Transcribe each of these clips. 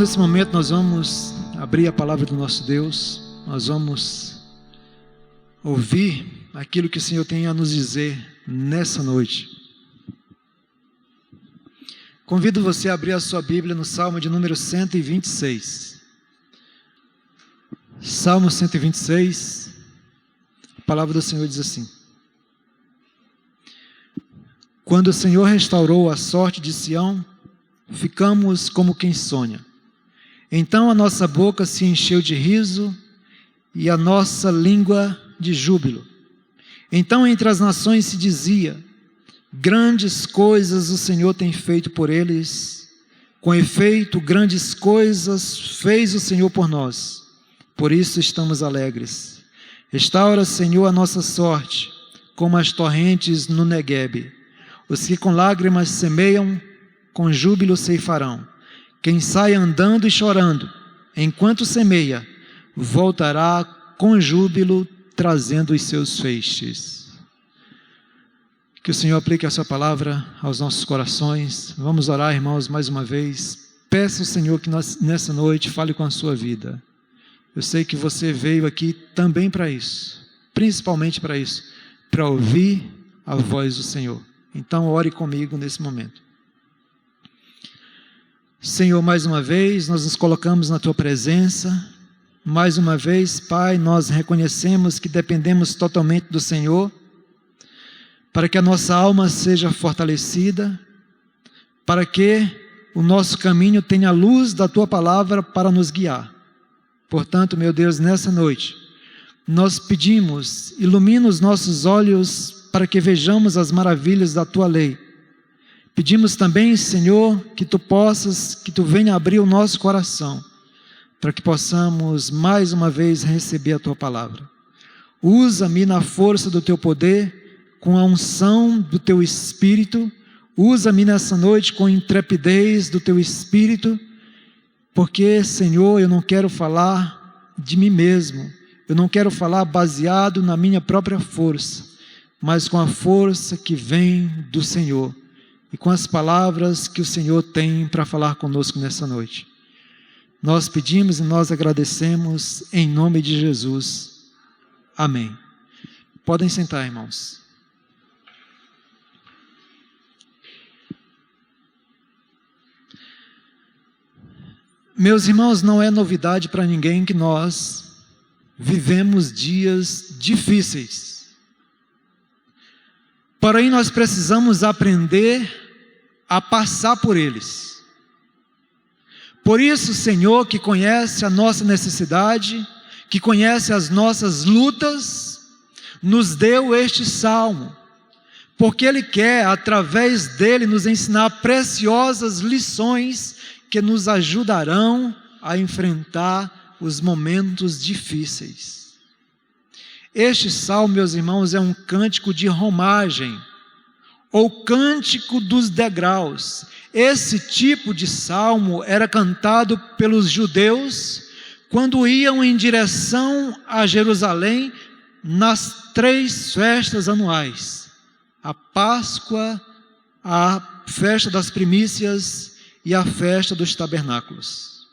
nesse momento nós vamos abrir a palavra do nosso Deus, nós vamos ouvir aquilo que o Senhor tem a nos dizer nessa noite. Convido você a abrir a sua Bíblia no Salmo de número 126. Salmo 126, a palavra do Senhor diz assim: Quando o Senhor restaurou a sorte de Sião, ficamos como quem sonha. Então a nossa boca se encheu de riso e a nossa língua de júbilo. Então entre as nações se dizia: grandes coisas o Senhor tem feito por eles. Com efeito, grandes coisas fez o Senhor por nós. Por isso estamos alegres. Restaura, Senhor, a nossa sorte, como as torrentes no Neguebe. Os que com lágrimas semeiam, com júbilo ceifarão. Quem sai andando e chorando, enquanto semeia, voltará com júbilo, trazendo os seus feixes. Que o Senhor aplique a sua palavra aos nossos corações. Vamos orar, irmãos, mais uma vez. Peça ao Senhor que nessa noite fale com a sua vida. Eu sei que você veio aqui também para isso, principalmente para isso, para ouvir a voz do Senhor. Então ore comigo nesse momento. Senhor, mais uma vez nós nos colocamos na Tua presença. Mais uma vez, Pai, nós reconhecemos que dependemos totalmente do Senhor, para que a nossa alma seja fortalecida, para que o nosso caminho tenha a luz da Tua palavra para nos guiar. Portanto, meu Deus, nessa noite, nós pedimos, ilumina os nossos olhos para que vejamos as maravilhas da Tua lei. Pedimos também, Senhor, que Tu venha abrir o nosso coração, para que possamos mais uma vez receber a Tua palavra. Usa-me na força do Teu poder, com a unção do Teu Espírito. Usa-me nessa noite com intrepidez do Teu Espírito, porque, Senhor, eu não quero falar de mim mesmo, eu não quero falar baseado na minha própria força, mas com a força que vem do Senhor e com as palavras que o Senhor tem para falar conosco nessa noite. Nós pedimos e nós agradecemos em nome de Jesus. Amém. Podem sentar, irmãos. Meus irmãos, não é novidade para ninguém que nós vivemos dias difíceis. Porém, nós precisamos aprender a passar por eles. Por isso, Senhor, que conhece a nossa necessidade, que conhece as nossas lutas, nos deu este salmo, porque Ele quer, através dele, nos ensinar preciosas lições que nos ajudarão a enfrentar os momentos difíceis. Este salmo, meus irmãos, é um cântico de romagem, ou cântico dos degraus. Esse tipo de salmo era cantado pelos judeus quando iam em direção a Jerusalém nas 3 festas anuais: a Páscoa, a festa das primícias e a festa dos tabernáculos.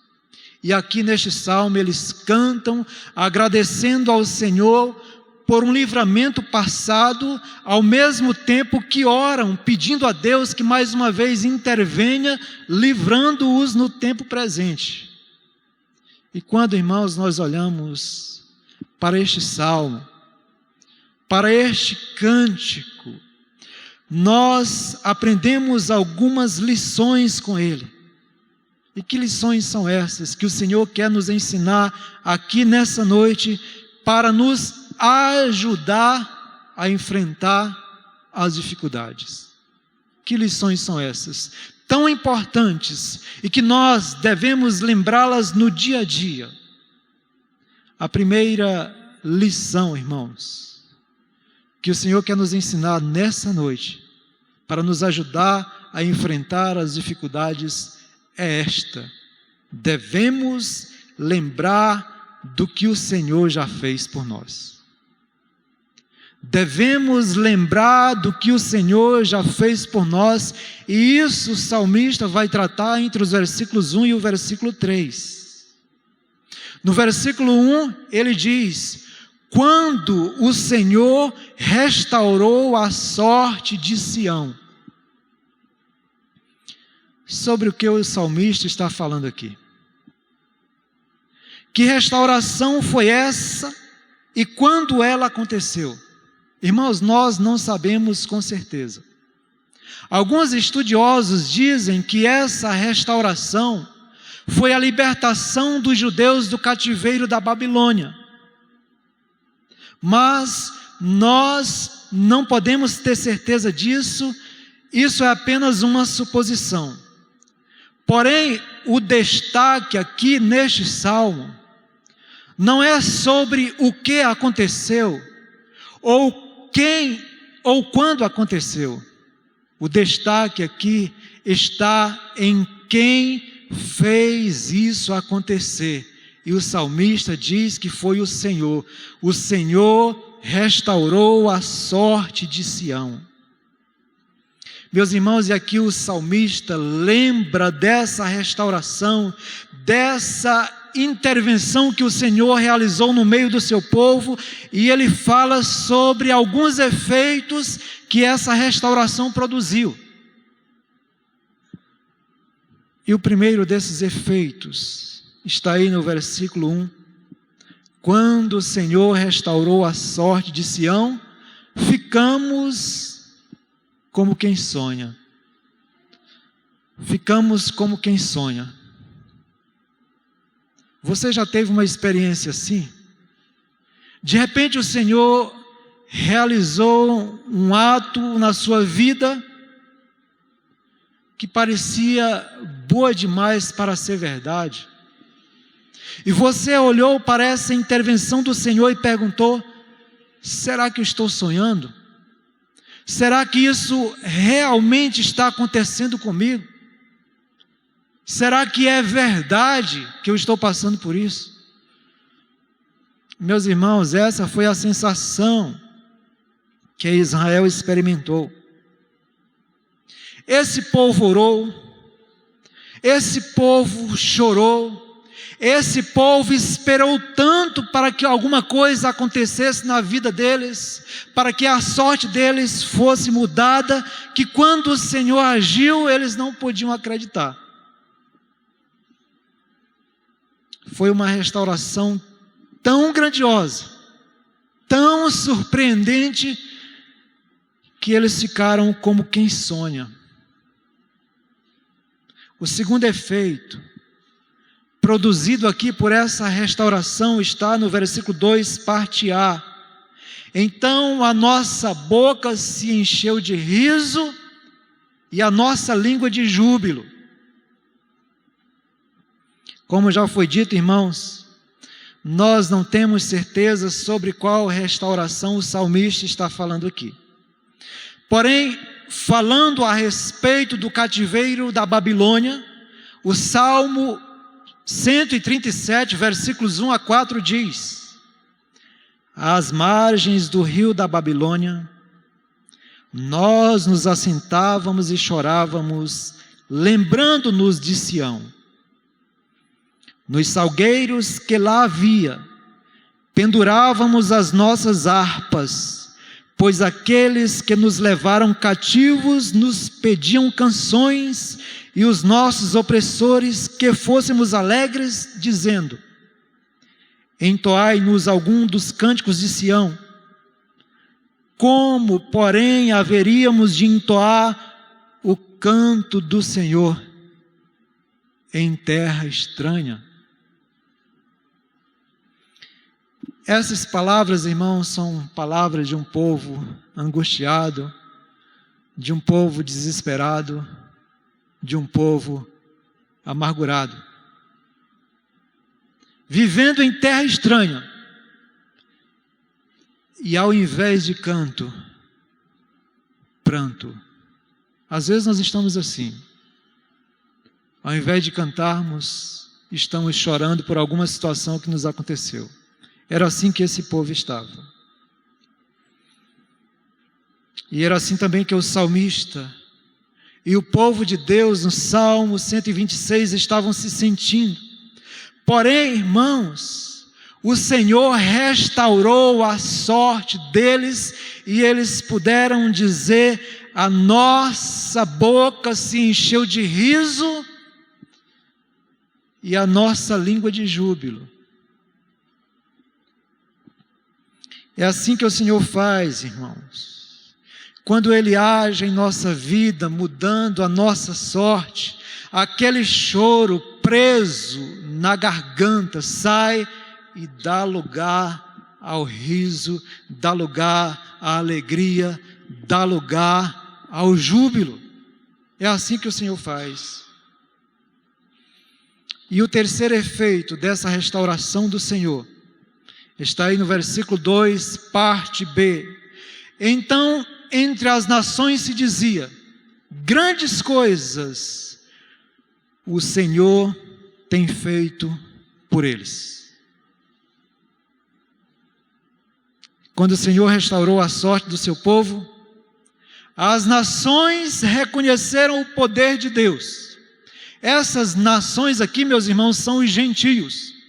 E aqui neste salmo eles cantam agradecendo ao Senhor por um livramento passado, ao mesmo tempo que oram, pedindo a Deus que mais uma vez intervenha, livrando-os no tempo presente. E quando, irmãos, nós olhamos para este salmo, para este cântico, nós aprendemos algumas lições com ele. E que lições são essas que o Senhor quer nos ensinar aqui nessa noite para nos ajudar a enfrentar as dificuldades? Que lições são essas? Tão importantes e que nós devemos lembrá-las no dia a dia. A primeira lição, irmãos, que o Senhor quer nos ensinar nessa noite, para nos ajudar a enfrentar as dificuldades, é esta: devemos lembrar do que o Senhor já fez por nós. Devemos lembrar do que o Senhor já fez por nós, e isso o salmista vai tratar entre os versículos 1 e o versículo 3. No versículo 1, ele diz: quando o Senhor restaurou a sorte de Sião. Sobre o que o salmista está falando aqui? Que restauração foi essa e quando ela aconteceu? Irmãos, nós não sabemos com certeza. Alguns estudiosos dizem que essa restauração foi a libertação dos judeus do cativeiro da Babilônia. Mas nós não podemos ter certeza disso, isso é apenas uma suposição. Porém, o destaque aqui neste salmo não é sobre o que aconteceu, ou quem ou quando aconteceu. O destaque aqui está em quem fez isso acontecer. E o salmista diz que foi o Senhor. O Senhor restaurou a sorte de Sião. Meus irmãos, e aqui o salmista lembra dessa restauração, dessa intervenção que o Senhor realizou no meio do seu povo, e ele fala sobre alguns efeitos que essa restauração produziu. E o primeiro desses efeitos está aí no versículo 1. Quando o Senhor restaurou a sorte de Sião, ficamos como quem sonha. Ficamos como quem sonha. Você já teve uma experiência assim? De repente o Senhor realizou um ato na sua vida que parecia boa demais para ser verdade. E você olhou para essa intervenção do Senhor e perguntou: será que eu estou sonhando? Será que isso realmente está acontecendo comigo? Será que é verdade que eu estou passando por isso? Meus irmãos, essa foi a sensação que Israel experimentou. Esse povo orou, esse povo chorou, esse povo esperou tanto para que alguma coisa acontecesse na vida deles, para que a sorte deles fosse mudada, que quando o Senhor agiu, eles não podiam acreditar. Foi uma restauração tão grandiosa, tão surpreendente, que eles ficaram como quem sonha. O segundo efeito produzido aqui por essa restauração está no versículo 2, parte A. Então a nossa boca se encheu de riso e a nossa língua de júbilo. Como já foi dito, irmãos, nós não temos certeza sobre qual restauração o salmista está falando aqui. Porém, falando a respeito do cativeiro da Babilônia, o Salmo 137, versículos 1 a 4 diz: às margens do rio da Babilônia, nós nos assentávamos e chorávamos, lembrando-nos de Sião. Nos salgueiros que lá havia, pendurávamos as nossas harpas, pois aqueles que nos levaram cativos nos pediam canções, e os nossos opressores que fôssemos alegres, dizendo: entoai-nos algum dos cânticos de Sião. Como, porém, haveríamos de entoar o canto do Senhor em terra estranha? Essas palavras, irmãos, são palavras de um povo angustiado, de um povo desesperado, de um povo amargurado, vivendo em terra estranha. E ao invés de canto, pranto. Às vezes nós estamos assim. Ao invés de cantarmos, estamos chorando por alguma situação que nos aconteceu. Era assim que esse povo estava. E era assim também que o salmista e o povo de Deus no Salmo 126 estavam se sentindo. Porém, irmãos, o Senhor restaurou a sorte deles e eles puderam dizer: a nossa boca se encheu de riso e a nossa língua de júbilo. É assim que o Senhor faz, irmãos. Quando Ele age em nossa vida, mudando a nossa sorte, aquele choro preso na garganta sai e dá lugar ao riso, dá lugar à alegria, dá lugar ao júbilo. É assim que o Senhor faz. E o terceiro efeito dessa restauração do Senhor está aí no versículo 2, parte B. Então, entre as nações se dizia: grandes coisas o Senhor tem feito por eles. Quando o Senhor restaurou a sorte do seu povo, as nações reconheceram o poder de Deus. Essas nações aqui, meus irmãos, são os gentios.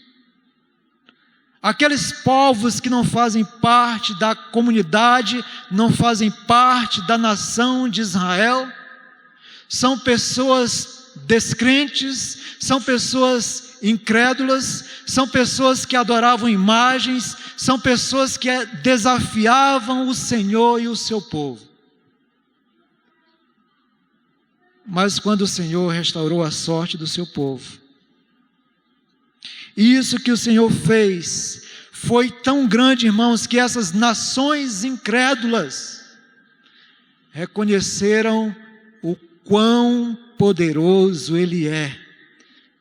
Aqueles povos que não fazem parte da comunidade, não fazem parte da nação de Israel, são pessoas descrentes, são pessoas incrédulas, são pessoas que adoravam imagens, são pessoas que desafiavam o Senhor e o seu povo. Mas quando o Senhor restaurou a sorte do seu povo, isso que o Senhor fez foi tão grande, irmãos, que essas nações incrédulas reconheceram o quão poderoso Ele é.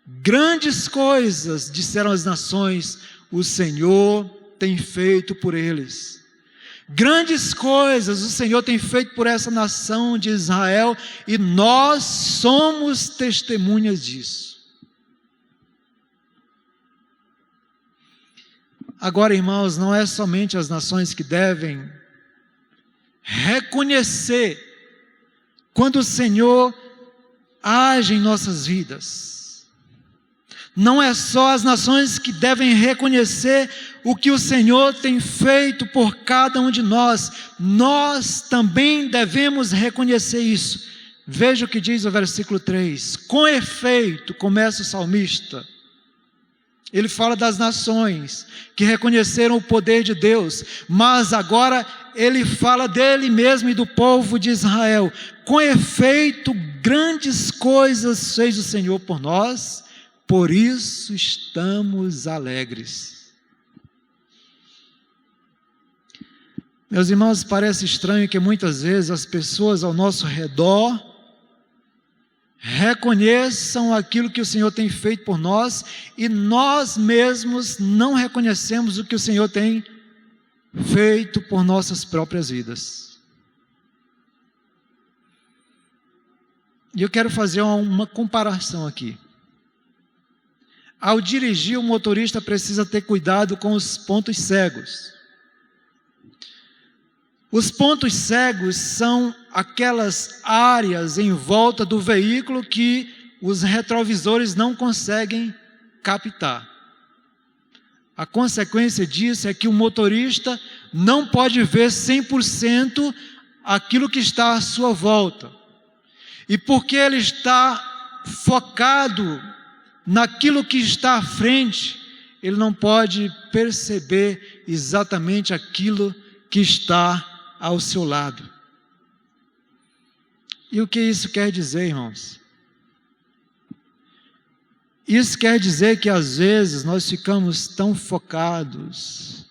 Grandes coisas, disseram as nações, o Senhor tem feito por eles. Grandes coisas o Senhor tem feito por essa nação de Israel e nós somos testemunhas disso. Agora, irmãos, não é somente as nações que devem reconhecer quando o Senhor age em nossas vidas. Não é só as nações que devem reconhecer o que o Senhor tem feito por cada um de nós. Nós também devemos reconhecer isso. Veja o que diz o versículo 3. Com efeito, começa o salmista. Ele fala das nações que reconheceram o poder de Deus, mas agora ele fala dele mesmo e do povo de Israel. Com efeito, grandes coisas fez o Senhor por nós, por isso estamos alegres. Meus irmãos, parece estranho que muitas vezes as pessoas ao nosso redor reconheçam aquilo que o Senhor tem feito por nós e nós mesmos não reconhecemos o que o Senhor tem feito por nossas próprias vidas. E eu quero fazer uma comparação aqui. Ao dirigir, o motorista precisa ter cuidado com os pontos cegos. Os pontos cegos são aquelas áreas em volta do veículo que os retrovisores não conseguem captar. A consequência disso é que o motorista não pode ver 100% aquilo que está à sua volta. E porque ele está focado naquilo que está à frente, ele não pode perceber exatamente aquilo que está ao seu lado. E o que isso quer dizer, irmãos? Isso quer dizer que às vezes nós ficamos tão focados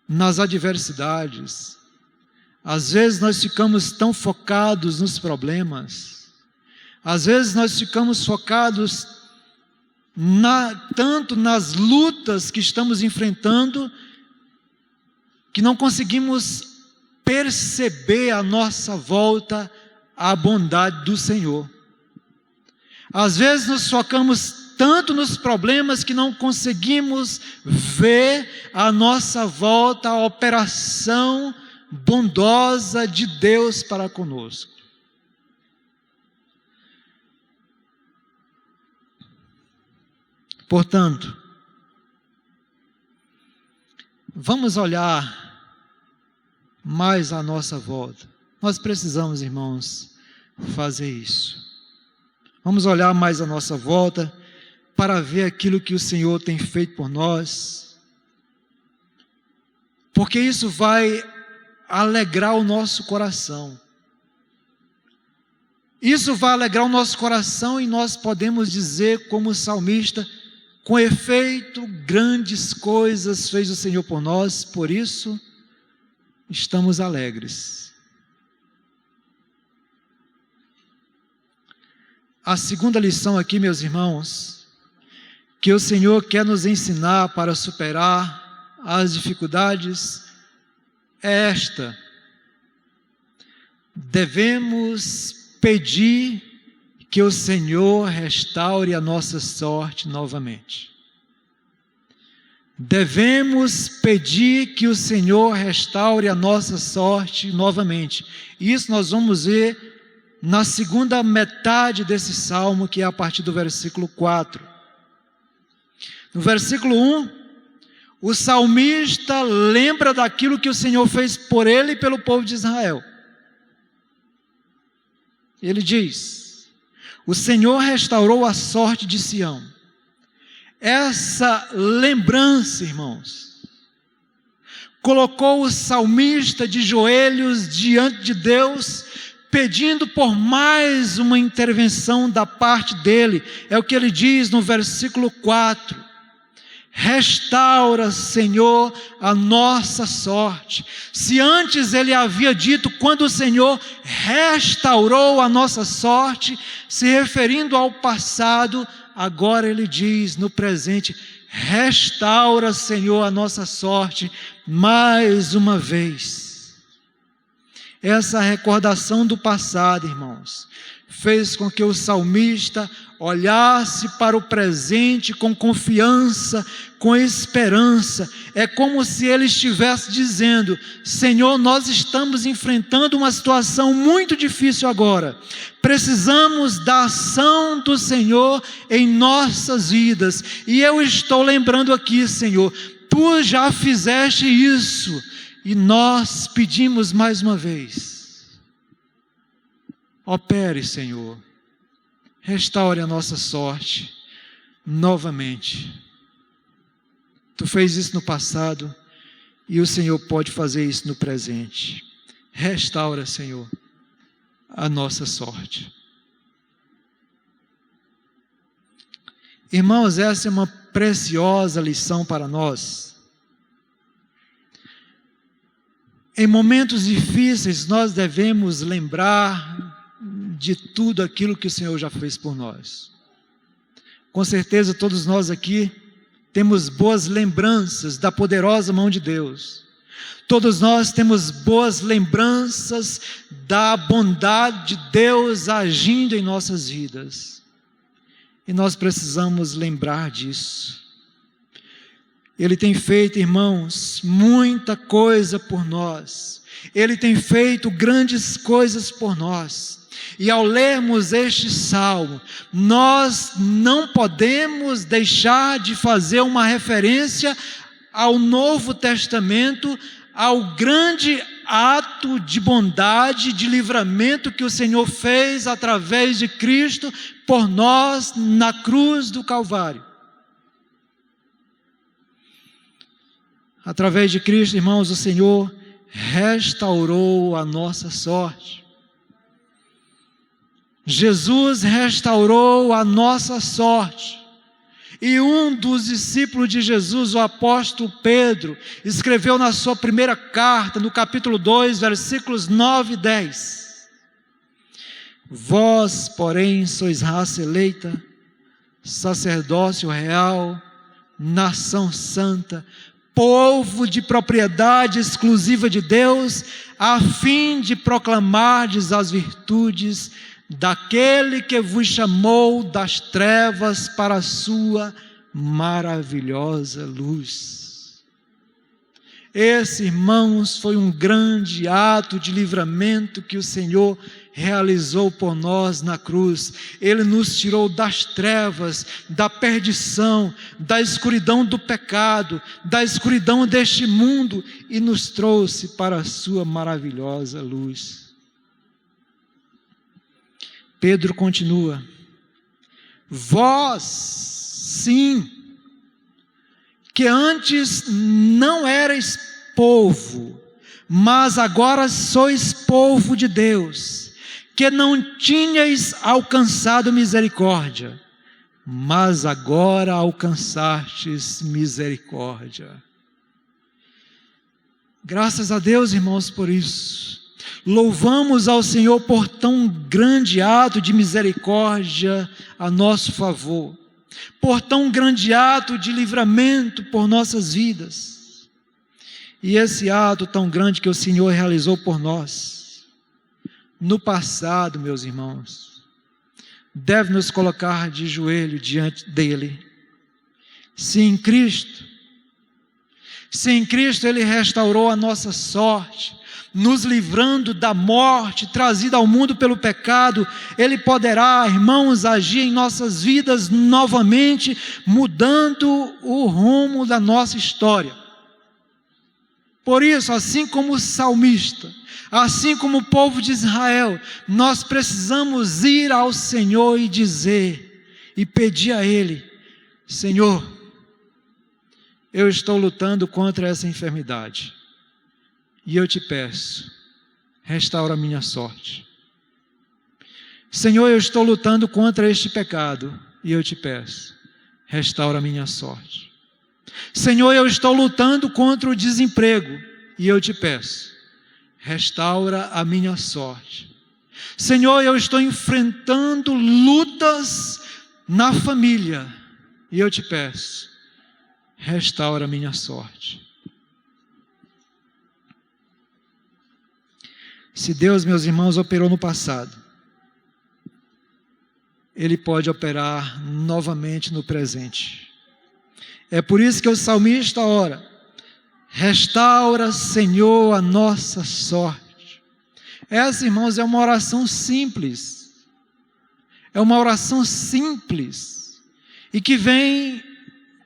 nas adversidades, às vezes nós ficamos tão focados nos problemas, às vezes nós ficamos focados tanto nas lutas que estamos enfrentando, que não conseguimos perceber à nossa volta a bondade do Senhor. Às vezes nos focamos tanto nos problemas que não conseguimos ver à nossa volta a operação bondosa de Deus para conosco. Portanto, vamos olhar mais à nossa volta. Nós precisamos, irmãos, fazer isso. Vamos olhar mais à nossa volta para ver aquilo que o Senhor tem feito por nós, porque isso vai alegrar o nosso coração. Isso vai alegrar o nosso coração e nós podemos dizer, como salmista: com efeito, grandes coisas fez o Senhor por nós, por isso estamos alegres. A segunda lição aqui, meus irmãos, que o Senhor quer nos ensinar para superar as dificuldades, é esta: devemos pedir que o Senhor restaure a nossa sorte novamente. Devemos pedir que o Senhor restaure a nossa sorte novamente. Isso nós vamos ver na segunda metade desse salmo, que é a partir do versículo 4. No versículo 1, o salmista lembra daquilo que o Senhor fez por ele e pelo povo de Israel. Ele diz: o Senhor restaurou a sorte de Sião. Essa lembrança, irmãos, colocou o salmista de joelhos diante de Deus, pedindo por mais uma intervenção da parte dele. É o que ele diz no versículo 4. Restaura, Senhor, a nossa sorte. Se antes ele havia dito, quando o Senhor restaurou a nossa sorte, se referindo ao passado, agora ele diz no presente: restaura, Senhor, a nossa sorte mais uma vez. Essa recordação do passado, irmãos, fez com que o salmista olhasse para o presente com confiança, com esperança. É como se ele estivesse dizendo: Senhor, nós estamos enfrentando uma situação muito difícil agora. Precisamos da ação do Senhor em nossas vidas. E eu estou lembrando aqui, Senhor, Tu já fizeste isso. E nós pedimos mais uma vez: opere, Senhor, restaure a nossa sorte novamente. Tu fez isso no passado e o Senhor pode fazer isso no presente. Restaura, Senhor, a nossa sorte. Irmãos, essa é uma preciosa lição para nós. Em momentos difíceis, nós devemos lembrar de tudo aquilo que o Senhor já fez por nós. Com certeza, todos nós aqui temos boas lembranças da poderosa mão de Deus. Todos nós temos boas lembranças da bondade de Deus agindo em nossas vidas. E nós precisamos lembrar disso. Ele tem feito, irmãos, muita coisa por nós. Ele tem feito grandes coisas por nós. E ao lermos este salmo, nós não podemos deixar de fazer uma referência ao Novo Testamento, ao grande ato de bondade, de livramento que o Senhor fez através de Cristo por nós na cruz do Calvário. Através de Cristo, irmãos, o Senhor restaurou a nossa sorte. Jesus restaurou a nossa sorte. E um dos discípulos de Jesus, o apóstolo Pedro, escreveu na sua primeira carta, no capítulo 2, versículos 9 e 10. Vós, porém, sois raça eleita, sacerdócio real, nação santa, povo de propriedade exclusiva de Deus, a fim de proclamardes as virtudes daquele que vos chamou das trevas para a sua maravilhosa luz. Esse, irmãos, foi um grande ato de livramento que o Senhor realizou por nós na cruz. Ele nos tirou das trevas, da perdição, da escuridão do pecado, da escuridão deste mundo e nos trouxe para a sua maravilhosa luz. Pedro continua: vós, sim, que antes não erais povo, mas agora sois povo de Deus, que não tinhais alcançado misericórdia, mas agora alcançastes misericórdia. Graças a Deus, irmãos, por isso. Louvamos ao Senhor por tão grande ato de misericórdia a nosso favor, por tão grande ato de livramento por nossas vidas. E esse ato tão grande que o Senhor realizou por nós, no passado, meus irmãos, deve nos colocar de joelho diante dele. Se em Cristo Ele restaurou a nossa sorte, nos livrando da morte trazida ao mundo pelo pecado, Ele poderá, irmãos, agir em nossas vidas novamente, mudando o rumo da nossa história. Por isso, assim como o salmista, assim como o povo de Israel, nós precisamos ir ao Senhor e dizer, e pedir a Ele: Senhor, eu estou lutando contra essa enfermidade, e eu te peço, restaura a minha sorte. Senhor, eu estou lutando contra este pecado, e eu te peço, restaura a minha sorte. Senhor, eu estou lutando contra o desemprego, e eu te peço, restaura a minha sorte. Senhor, eu estou enfrentando lutas na família, e eu te peço, restaura a minha sorte. Se Deus, meus irmãos, operou no passado, Ele pode operar novamente no presente. É por isso que o salmista ora: restaura, Senhor, a nossa sorte. Essa, irmãos, é uma oração simples. É uma oração simples e que vem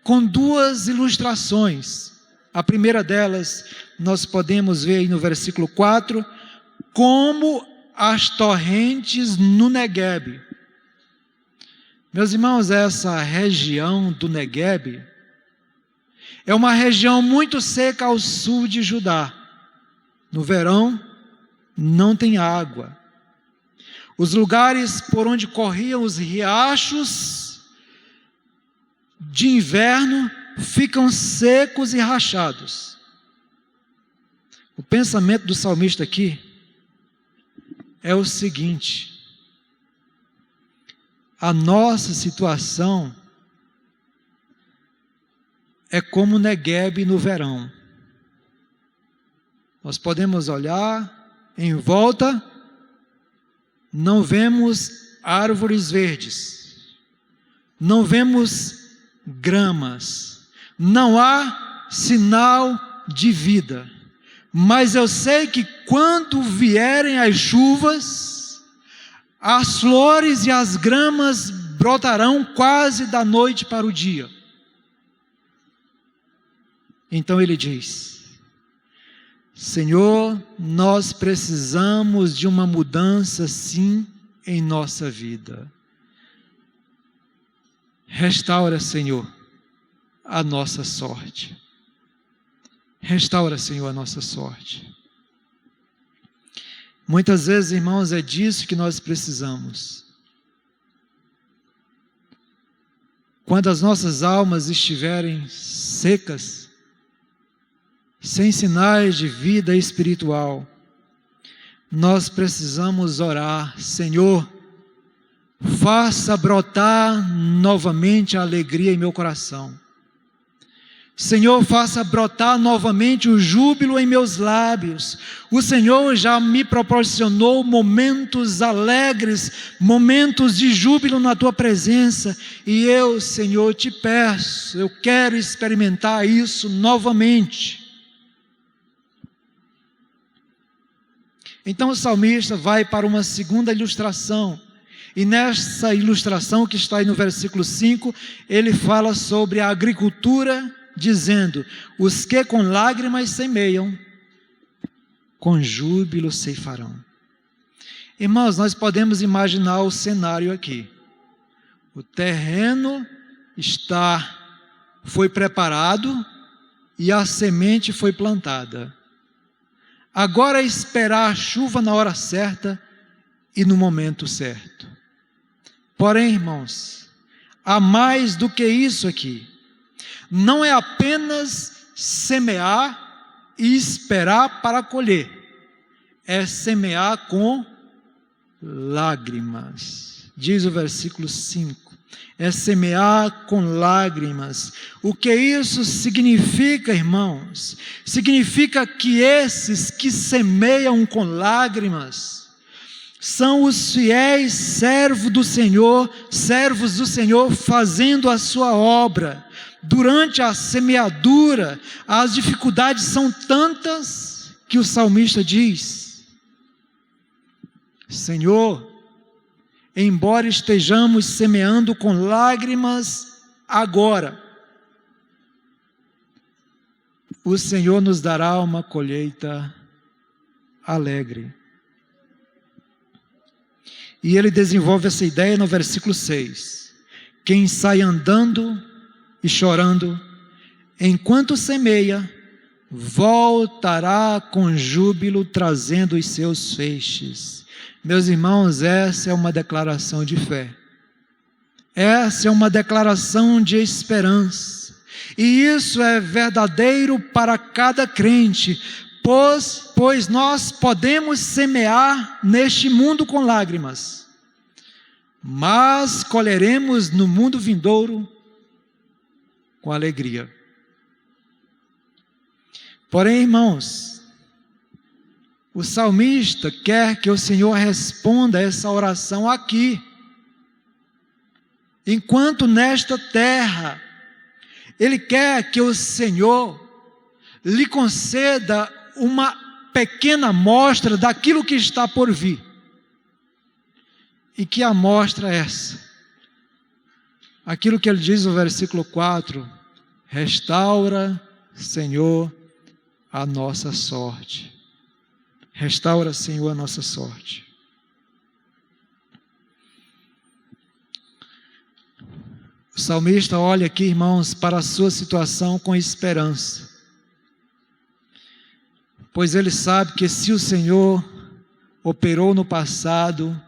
com duas ilustrações. A primeira delas, nós podemos ver aí no versículo 4, como as torrentes no Neguebe. Meus irmãos, essa região do Neguebe é uma região muito seca ao sul de Judá. No verão, não tem água. Os lugares por onde corriam os riachos de inverno ficam secos e rachados. O pensamento do salmista aqui é o seguinte: a nossa situação é como Neguebe no verão. Nós podemos olhar em volta, não vemos árvores verdes, não vemos gramas, não há sinal de vida. Mas eu sei que quando vierem as chuvas, as flores e as gramas brotarão quase da noite para o dia. Então ele diz: Senhor, nós precisamos de uma mudança sim em nossa vida. Restaura, Senhor, a nossa sorte. Restaura, Senhor, a nossa sorte. Muitas vezes, irmãos, é disso que nós precisamos. Quando as nossas almas estiverem secas, sem sinais de vida espiritual, nós precisamos orar: Senhor, faça brotar novamente a alegria em meu coração. Senhor, faça brotar novamente o júbilo em meus lábios. O Senhor já me proporcionou momentos alegres, momentos de júbilo na Tua presença, e eu, Senhor, te peço, eu quero experimentar isso novamente. Então o salmista vai para uma segunda ilustração, e nessa ilustração que está aí no versículo 5, ele fala sobre a agricultura, dizendo: os que com lágrimas semeiam, com júbilo ceifarão. Irmãos, nós podemos imaginar o cenário aqui. O terreno foi preparado e a semente foi plantada. Agora é esperar a chuva na hora certa e no momento certo. Porém, irmãos, há mais do que isso aqui. Não é apenas semear e esperar para colher. É semear com lágrimas. Diz o versículo 5. É semear com lágrimas. O que isso significa, irmãos? Significa que esses que semeiam com lágrimas são os fiéis servos do Senhor, fazendo a sua obra. Durante a semeadura, as dificuldades são tantas que o salmista diz: Senhor, embora estejamos semeando com lágrimas agora, o Senhor nos dará uma colheita alegre. E ele desenvolve essa ideia no versículo 6. Quem sai andando e chorando, enquanto semeia, voltará com júbilo, trazendo os seus feixes. Meus irmãos, essa é uma declaração de fé. Essa é uma declaração de esperança. E isso é verdadeiro para cada crente, pois nós podemos semear neste mundo com lágrimas, mas colheremos no mundo vindouro com alegria. Porém, irmãos, o salmista quer que o Senhor responda essa oração aqui, enquanto nesta terra. Ele quer que o Senhor lhe conceda uma pequena amostra daquilo que está por vir. E que amostra é essa? Aquilo que ele diz no versículo 4: restaura, Senhor, a nossa sorte. Restaura, Senhor, a nossa sorte. O salmista olha aqui, irmãos, para a sua situação com esperança, pois ele sabe que se o Senhor operou no passado,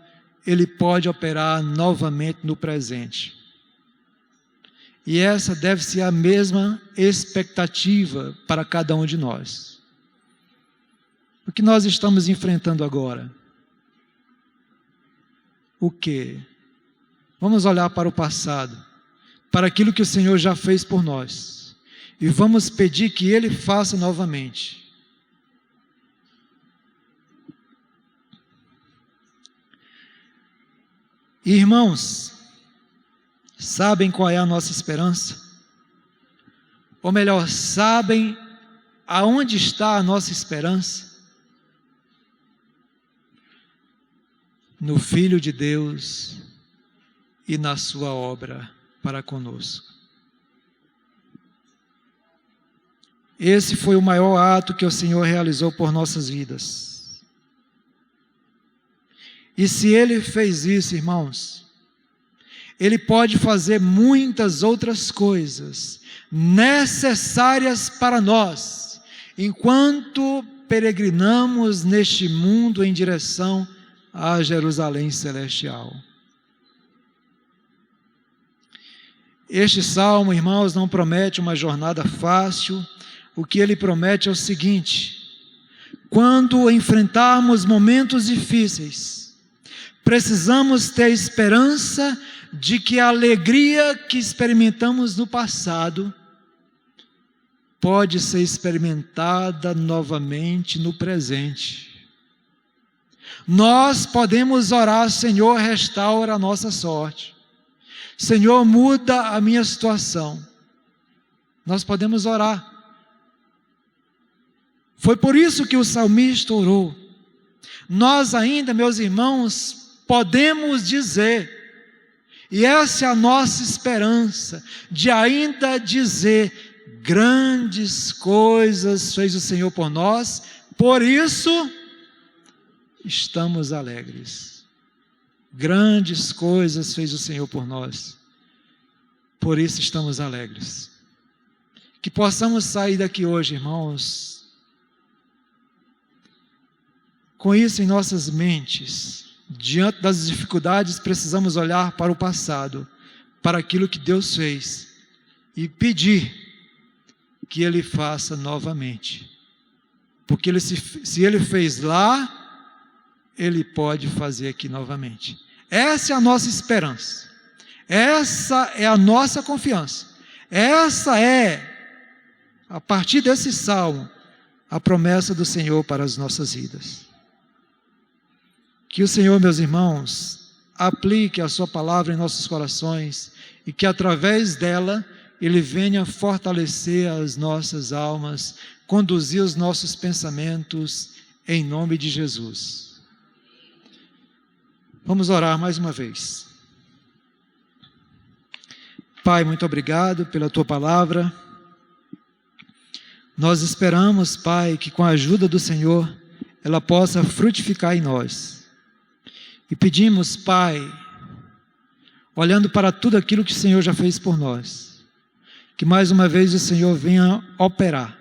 Ele pode operar novamente no presente. E essa deve ser a mesma expectativa para cada um de nós. O que nós estamos enfrentando agora? O quê? Vamos olhar para o passado, para aquilo que o Senhor já fez por nós, e vamos pedir que Ele faça novamente. Irmãos, sabem qual é a nossa esperança? Ou melhor, sabem aonde está a nossa esperança? No Filho de Deus e na sua obra para conosco. Esse foi o maior ato que o Senhor realizou por nossas vidas. E se Ele fez isso, irmãos, Ele pode fazer muitas outras coisas necessárias para nós, enquanto peregrinamos neste mundo em direção a Jerusalém celestial. Este salmo, irmãos, não promete uma jornada fácil. O que ele promete é o seguinte: quando enfrentarmos momentos difíceis, precisamos ter esperança de que a alegria que experimentamos no passado pode ser experimentada novamente no presente. Nós podemos orar: Senhor, restaura a nossa sorte. Senhor, muda a minha situação. Nós podemos orar. Foi por isso que o salmista orou. nós ainda, meus irmãos, podemos dizer, e essa é a nossa esperança, de ainda dizer: grandes coisas fez o Senhor por nós, por isso estamos alegres. Grandes coisas fez o Senhor por nós, por isso estamos alegres. Que possamos sair daqui hoje, irmãos, com isso em nossas mentes. Diante das dificuldades, precisamos olhar para o passado, para aquilo que Deus fez, e pedir que Ele faça novamente. Porque se Ele fez lá, Ele pode fazer aqui novamente. Essa é a nossa esperança, essa é a nossa confiança, essa é, a partir desse salmo, a promessa do Senhor para as nossas vidas. Que o Senhor, meus irmãos, aplique a sua palavra em nossos corações e que através dela Ele venha fortalecer as nossas almas, conduzir os nossos pensamentos, em nome de Jesus. Vamos orar mais uma vez. Pai, muito obrigado pela Tua palavra. Nós esperamos, Pai, que com a ajuda do Senhor, ela possa frutificar em nós. E pedimos, Pai, olhando para tudo aquilo que o Senhor já fez por nós, que mais uma vez o Senhor venha operar,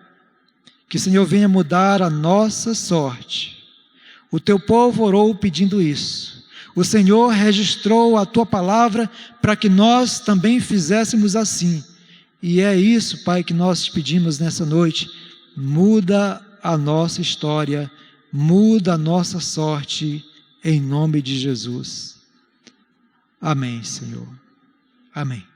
que o Senhor venha mudar a nossa sorte. O Teu povo orou pedindo isso. O Senhor registrou a Tua palavra para que nós também fizéssemos assim. E é isso, Pai, que nós te pedimos nessa noite. Muda a nossa história, muda a nossa sorte, em nome de Jesus. Amém, Senhor. Amém.